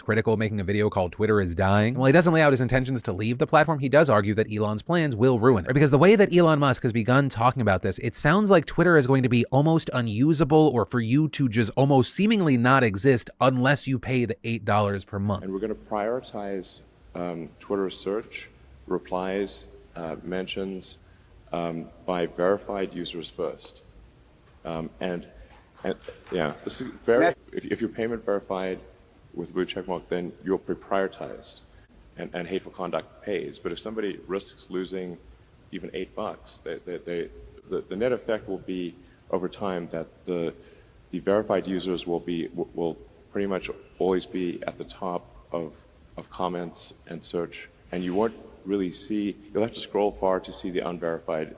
critical of making a video called Twitter is dying. And while he doesn't lay out his intentions to leave the platform, he does argue that Elon's plans will ruin it. Because the way that Elon Musk has begun talking about this, it sounds like Twitter is going to be almost unusable, or for you to just almost seemingly not exist unless you pay the $8 per month. And we're going to prioritize Twitter search, replies, mentions by verified users first. And yeah, this is if you're payment verified with blue checkmark, then you're prioritized, and hateful conduct pays. But if somebody risks losing even $8, the net effect will be over time that the verified users will pretty much always be at the top of comments and search, and you won't really see. You'll have to scroll far to see the unverified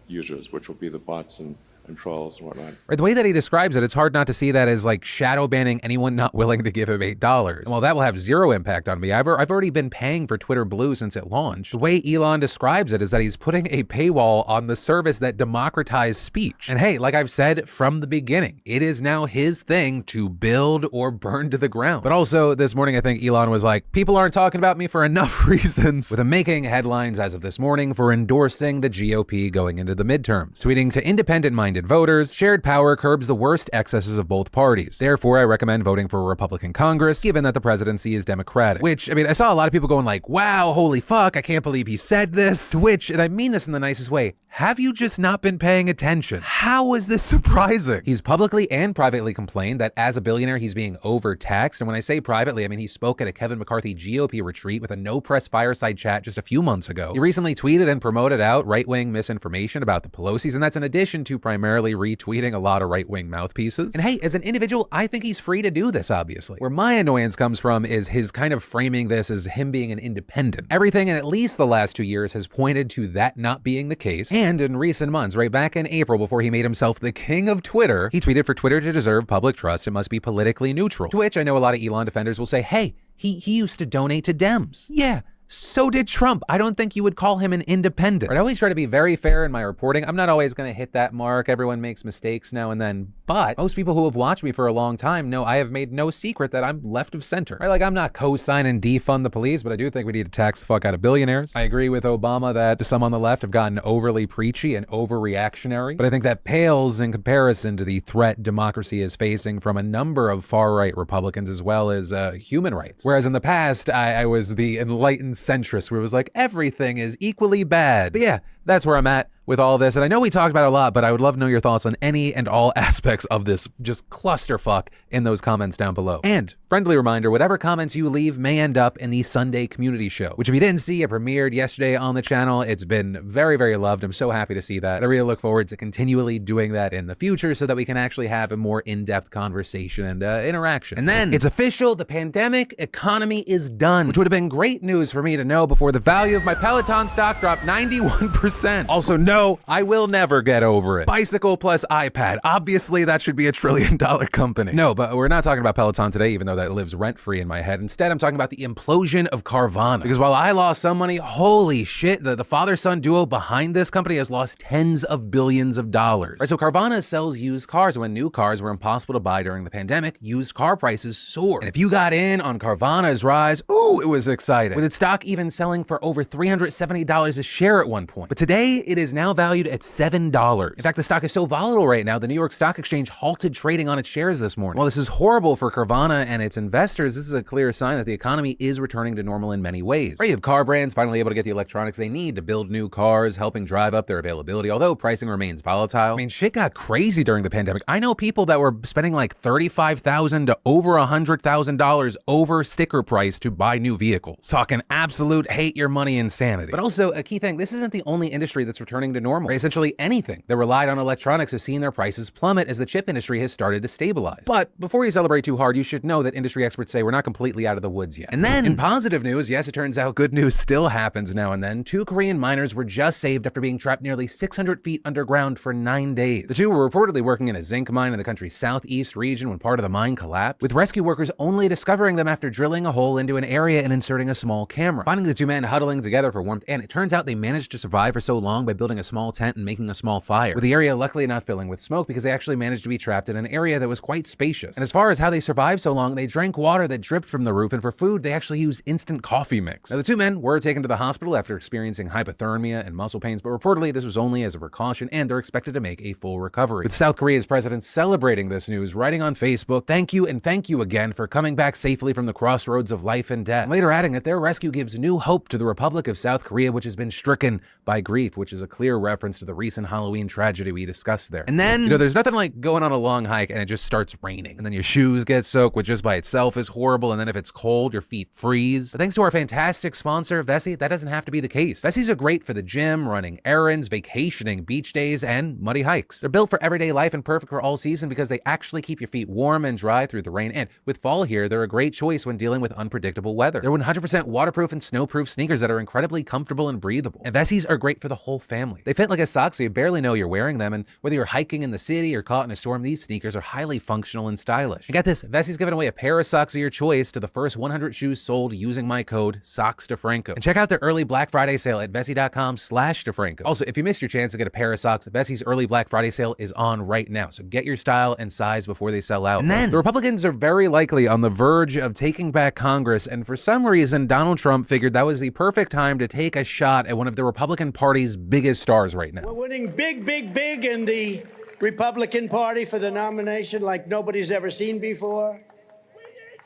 users, which will be the bots and trolls and whatnot. Right, the way that he describes it, it's hard not to see that as like shadow banning anyone not willing to give him $8. And while that will have zero impact on me, I've already been paying for Twitter Blue since it launched. The way Elon describes it is that he's putting a paywall on the service that democratized speech. And hey, like I've said from the beginning, it is now his thing to build or burn to the ground. But also this morning, I think Elon was like, people aren't talking about me for enough reasons, with him making headlines as of this morning for endorsing the GOP going into the midterms, tweeting to independent-minded voters, shared power curbs the worst excesses of both parties. Therefore, I recommend voting for a Republican Congress, given that the presidency is Democratic. Which, I mean, I saw a lot of people going like, wow, holy fuck, I can't believe he said this. To which, and I mean this in the nicest way, have you just not been paying attention? How is this surprising? He's publicly and privately complained that as a billionaire, he's being overtaxed. And when I say privately, I mean he spoke at a Kevin McCarthy GOP retreat with a no press fireside chat just a few months ago. He recently tweeted and promoted out right-wing misinformation about the Pelosi's, and that's in addition to primarily retweeting a lot of right-wing mouthpieces. And hey, as an individual, I think he's free to do this, obviously. Where my annoyance comes from is his kind of framing this as him being an independent. Everything in at least the last 2 years has pointed to that not being the case. And in recent months, right back in April, before he made himself the king of Twitter, he tweeted, for Twitter to deserve public trust, it must be politically neutral. To which I know a lot of Elon defenders will say, hey, he used to donate to Dems. Yeah. So did Trump. I don't think you would call him an independent. I always try to be very fair in my reporting. I'm not always going to hit that mark. Everyone makes mistakes now and then. But most people who have watched me for a long time know I have made no secret that I'm left of center. Right? Like, I'm not co-signing defund the police, but I do think we need to tax the fuck out of billionaires. I agree with Obama that some on the left have gotten overly preachy and overreactionary, but I think that pales in comparison to the threat democracy is facing from a number of far-right Republicans as well as human rights. Whereas in the past, I was the enlightened centrist where it was like everything is equally bad. But yeah, that's where I'm at with all this. And I know we talked about it a lot, but I would love to know your thoughts on any and all aspects of this just clusterfuck in those comments down below. And friendly reminder, whatever comments you leave may end up in the Sunday community show, which if you didn't see, it premiered yesterday on the channel. It's been very, very loved. I'm so happy to see that. I really look forward to continually doing that in the future so that we can actually have a more in-depth conversation and interaction. And then it's official, the pandemic economy is done, which would have been great news for me to know before the value of my Peloton stock dropped 91%. Also, no, I will never get over it. Bicycle plus iPad. Obviously, that should be $1 trillion company. No, but we're not talking about Peloton today, even though that lives rent-free in my head. Instead, I'm talking about the implosion of Carvana. Because while I lost some money, holy shit, the father-son duo behind this company has lost tens of billions of dollars. Right, so Carvana sells used cars. When new cars were impossible to buy during the pandemic, used car prices soared. And if you got in on Carvana's rise, ooh, it was exciting. With its stock even selling for over $370 a share at one point. But today, it is now valued at $7. In fact, the stock is so volatile right now, the New York Stock Exchange halted trading on its shares this morning. While this is horrible for Carvana and its investors, this is a clear sign that the economy is returning to normal in many ways. Right, you have car brands finally able to get the electronics they need to build new cars, helping drive up their availability, although pricing remains volatile. I mean, shit got crazy during the pandemic. I know people that were spending like $35,000 to over $100,000 over sticker price to buy new vehicles. Talking absolute hate your money insanity. But also a key thing, this isn't the only industry that's returning to normal. Right? Essentially anything that relied on electronics has seen their prices plummet as the chip industry has started to stabilize. But before you celebrate too hard, you should know that industry experts say we're not completely out of the woods yet. And then in positive news, yes, it turns out good news still happens now and then. 2 Korean miners were just saved after being trapped nearly 600 feet underground for 9 days. The two were reportedly working in a zinc mine in the country's southeast region when part of the mine collapsed, with rescue workers only discovering them after drilling a hole into an area and inserting a small camera. Finding the 2 men huddling together for warmth, and it turns out they managed to survive for so long by building a small tent and making a small fire, with the area luckily not filling with smoke because they actually managed to be trapped in an area that was quite spacious. And as far as how they survived so long, they drank water that dripped from the roof, and for food, they actually used instant coffee mix. Now, the two men were taken to the hospital after experiencing hypothermia and muscle pains, but reportedly this was only as a precaution, and they're expected to make a full recovery. With South Korea's president celebrating this news, writing on Facebook, "Thank you and thank you again for coming back safely from the crossroads of life and death." And later adding that their rescue gives new hope to the Republic of South Korea, which has been stricken by grief, which is a clear reference to the recent Halloween tragedy we discussed there. And then, there's nothing like going on a long hike and it just starts raining, and then your shoes get soaked, which just by itself is horrible, and then if it's cold, your feet freeze. But thanks to our fantastic sponsor, Vessi, that doesn't have to be the case. Vessi's are great for the gym, running errands, vacationing, beach days, and muddy hikes. They're built for everyday life and perfect for all season because they actually keep your feet warm and dry through the rain, and with fall here, they're a great choice when dealing with unpredictable weather. They're 100% waterproof and snowproof sneakers that are incredibly comfortable and breathable. And Vessis are great for the whole family. They fit like a sock so you barely know you're wearing them, and whether you're hiking in the city or caught in a storm, these sneakers are highly functional and stylish. And get this, Vessi's giving away a pair of socks of your choice to the first 100 shoes sold using my code SOCKSDeFranco. And check out their early Black Friday sale at Vessi.com/DeFranco. Also, if you missed your chance to get a pair of socks, Vessi's early Black Friday sale is on right now, so get your style and size before they sell out. And then, the Republicans are very likely on the verge of taking back Congress, and for some reason, Donald Trump figured that was the perfect time to take a shot at one of the Republican Party's biggest stars right now. We're winning big, big, big in the Republican Party for the nomination like nobody's ever seen before.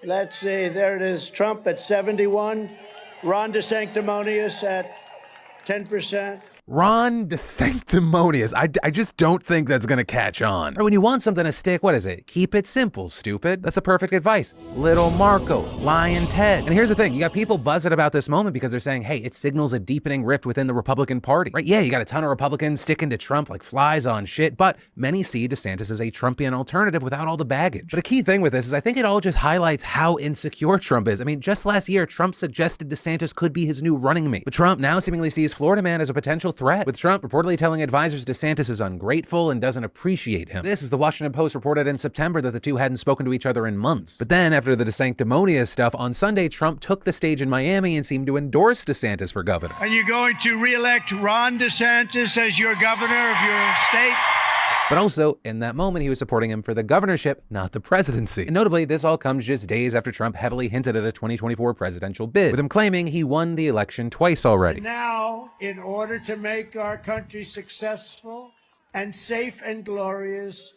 Let's see, there it is, Trump at 71, Ron DeSanctimonious at 10%. Ron DeSanctimonious. I just don't think that's gonna catch on. Or when you want something to stick, what is it? Keep it simple, stupid. That's a perfect advice. Little Marco, Lion Ted. And here's the thing, you got people buzzing about this moment because they're saying, hey, it signals a deepening rift within the Republican Party. Right, yeah, you got a ton of Republicans sticking to Trump like flies on shit, but many see DeSantis as a Trumpian alternative without all the baggage. But a key thing with this is I think it all just highlights how insecure Trump is. I mean, just last year, Trump suggested DeSantis could be his new running mate. But Trump now seemingly sees Florida man as a potential threat, with Trump reportedly telling advisors DeSantis is ungrateful and doesn't appreciate him. This is the Washington Post reported in September that the two hadn't spoken to each other in months. But then, after the DeSanctimonious stuff, on Sunday, Trump took the stage in Miami and seemed to endorse DeSantis for governor. Are you going to re-elect Ron DeSantis as your governor of your state? But also, in that moment, he was supporting him for the governorship, not the presidency. And notably, this all comes just days after Trump heavily hinted at a 2024 presidential bid, with him claiming he won the election twice already. Now, in order to make our country successful and safe and glorious,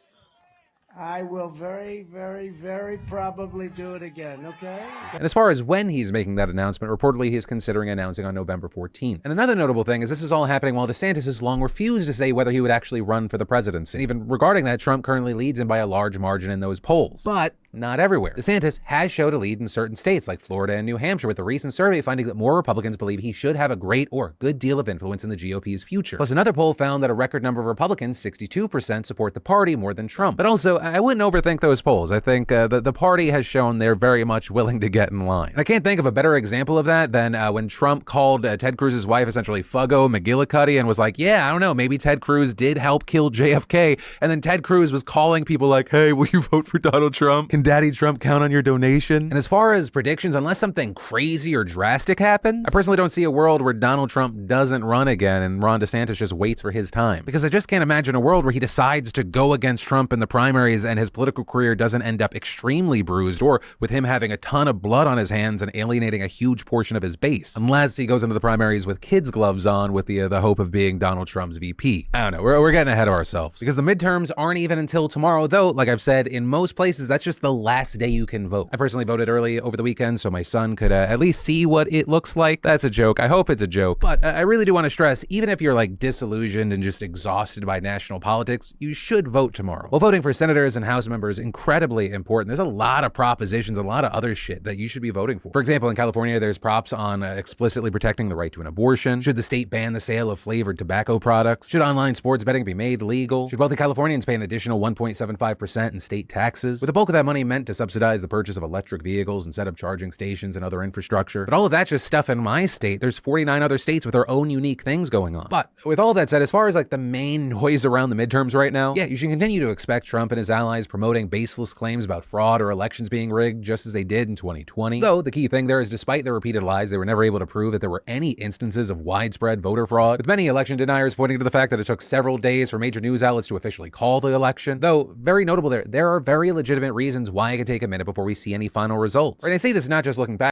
I will very, very, very probably do it again, okay? And as far as when he's making that announcement, reportedly he is considering announcing on November 14th. And another notable thing is this is all happening while DeSantis has long refused to say whether he would actually run for the presidency. And even regarding that, Trump currently leads him by a large margin in those polls. But not everywhere. DeSantis has showed a lead in certain states like Florida and New Hampshire, with a recent survey finding that more Republicans believe he should have a great or good deal of influence in the GOP's future. Plus, another poll found that a record number of Republicans, 62%, support the party more than Trump. But also, I wouldn't overthink those polls. I think the party has shown they're very much willing to get in line. And I can't think of a better example of that than when Trump called Ted Cruz's wife essentially Fuggo McGillicuddy and was like, yeah, I don't know, maybe Ted Cruz did help kill JFK. And then Ted Cruz was calling people like, hey, will you vote for Donald Trump? Can Daddy Trump count on your donation? And as far as predictions, unless something crazy or drastic happens, I personally don't see a world where Donald Trump doesn't run again and Ron DeSantis just waits for his time. Because I just can't imagine a world where he decides to go against Trump in the primaries and his political career doesn't end up extremely bruised, or with him having a ton of blood on his hands and alienating a huge portion of his base. Unless he goes into the primaries with kids' gloves on with the hope of being Donald Trump's VP. I don't know, we're getting ahead of ourselves. Because the midterms aren't even until tomorrow, though, like I've said, in most places, that's just the last day you can vote. I personally voted early over the weekend so my son could at least see what it looks like. That's a joke. I hope it's a joke. But I really do want to stress, even if you're like disillusioned and just exhausted by national politics, you should vote tomorrow. While voting for senators and House members is incredibly important, there's a lot of propositions, a lot of other shit that you should be voting for. For example, in California, there's props on explicitly protecting the right to an abortion. Should the state ban the sale of flavored tobacco products? Should online sports betting be made legal? Should wealthy Californians pay an additional 1.75% in state taxes? With the bulk of that money money meant to subsidize the purchase of electric vehicles and set up charging stations and other infrastructure. But all of that's just stuff in my state. There's 49 other states with their own unique things going on. But with all that said, as far as like the main noise around the midterms right now, yeah, you should continue to expect Trump and his allies promoting baseless claims about fraud or elections being rigged, just as they did in 2020. Though the key thing there is, despite their repeated lies, they were never able to prove that there were any instances of widespread voter fraud, with many election deniers pointing to the fact that it took several days for major news outlets to officially call the election. Though, very notable there are very legitimate reasons why it could take a minute before we see any final results. And I say this not just looking back